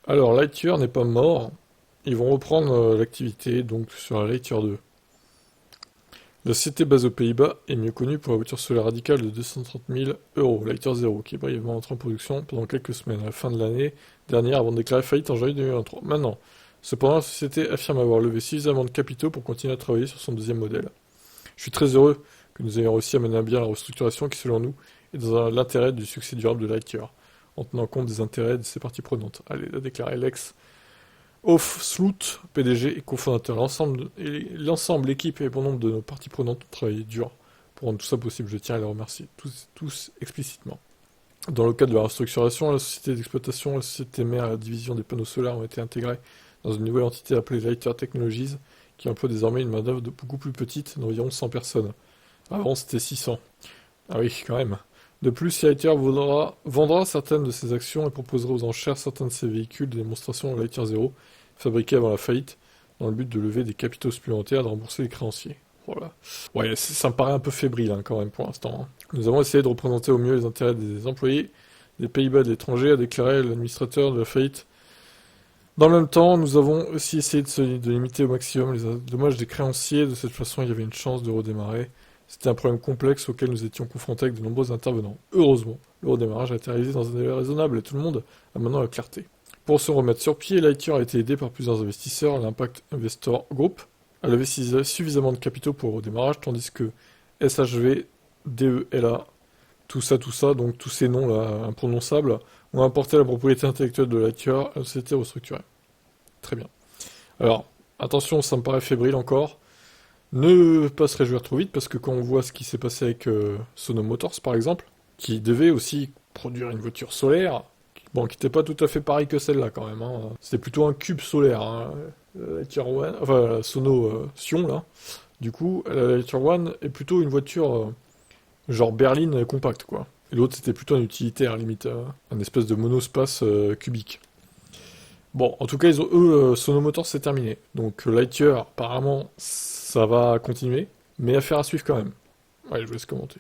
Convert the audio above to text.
Alors, Lightyear n'est pas mort. Ils vont reprendre l'activité donc sur la Lightyear 2. La société basée aux Pays-Bas est mieux connue pour la voiture solaire radicale de 230 000 euros, Lightyear 0, qui est brièvement entrée en production pendant quelques semaines à la fin de l'année dernière avant de déclarer faillite en janvier 2023. Maintenant, cependant, la société affirme avoir levé suffisamment de capitaux pour continuer à travailler sur son deuxième modèle. Je suis très heureux que nous ayons réussi à mener à bien la restructuration qui, selon nous, est dans l'intérêt du succès durable de Lightyear, en tenant compte des intérêts de ses parties prenantes, a déclaré Lex Sloot, PDG et cofondateur. L'ensemble, l'équipe et bon nombre de nos parties prenantes ont travaillé dur pour rendre tout ça possible. Je tiens à les remercier tous explicitement. Dans le cadre de la restructuration, la société d'exploitation, la société mère et la division des panneaux solaires ont été intégrées dans une nouvelle entité appelée Lightyear Technologies, qui emploie désormais une main-d'œuvre beaucoup plus petite, d'environ 100 personnes. Avant, c'était 600. Ah oui, quand même. De plus, Lightyear vendra certaines de ses actions et proposera aux enchères certains de ses véhicules de démonstration Lightyear 0, fabriqués avant la faillite, dans le but de lever des capitaux supplémentaires et de rembourser les créanciers. Voilà. Ouais, ça me paraît un peu fébrile quand même pour l'instant. Nous avons essayé de représenter au mieux les intérêts des employés des Pays-Bas et de l'étranger, a déclaré l'administrateur de la faillite. Dans le même temps, nous avons aussi essayé de limiter au maximum les dommages des créanciers. De cette façon, il y avait une chance de redémarrer. C'était un problème complexe auquel nous étions confrontés avec de nombreux intervenants. Heureusement, le redémarrage a été réalisé dans un délai raisonnable et tout le monde a maintenant la clarté. Pour se remettre sur pied, Lightyear a été aidé par plusieurs investisseurs. L'Impact Investor Group a levé suffisamment de capitaux pour le redémarrage, tandis que SHV, DELA, tout ça, donc tous ces noms-là imprononçables, ont apporté la propriété intellectuelle de Lightyear à la société restructurée. Très bien. Alors, attention, ça me paraît fébrile encore. Ne pas se réjouir trop vite, parce que quand on voit ce qui s'est passé avec Sono Motors, par exemple, qui devait aussi produire une voiture solaire, bon, qui n'était pas tout à fait pareil que celle-là, quand même. C'était plutôt un cube solaire, Lightyear One, enfin, la Sono Sion, là. Du coup, la Lightyear One est plutôt une voiture genre berline compacte, quoi. Et l'autre, c'était plutôt un utilitaire, limite, un espèce de monospace cubique. Bon, en tout cas, Sono Motors, c'est terminé. Donc, Lightyear, apparemment, ça va continuer, mais affaire à suivre quand même. Ouais, je vous laisse commenter.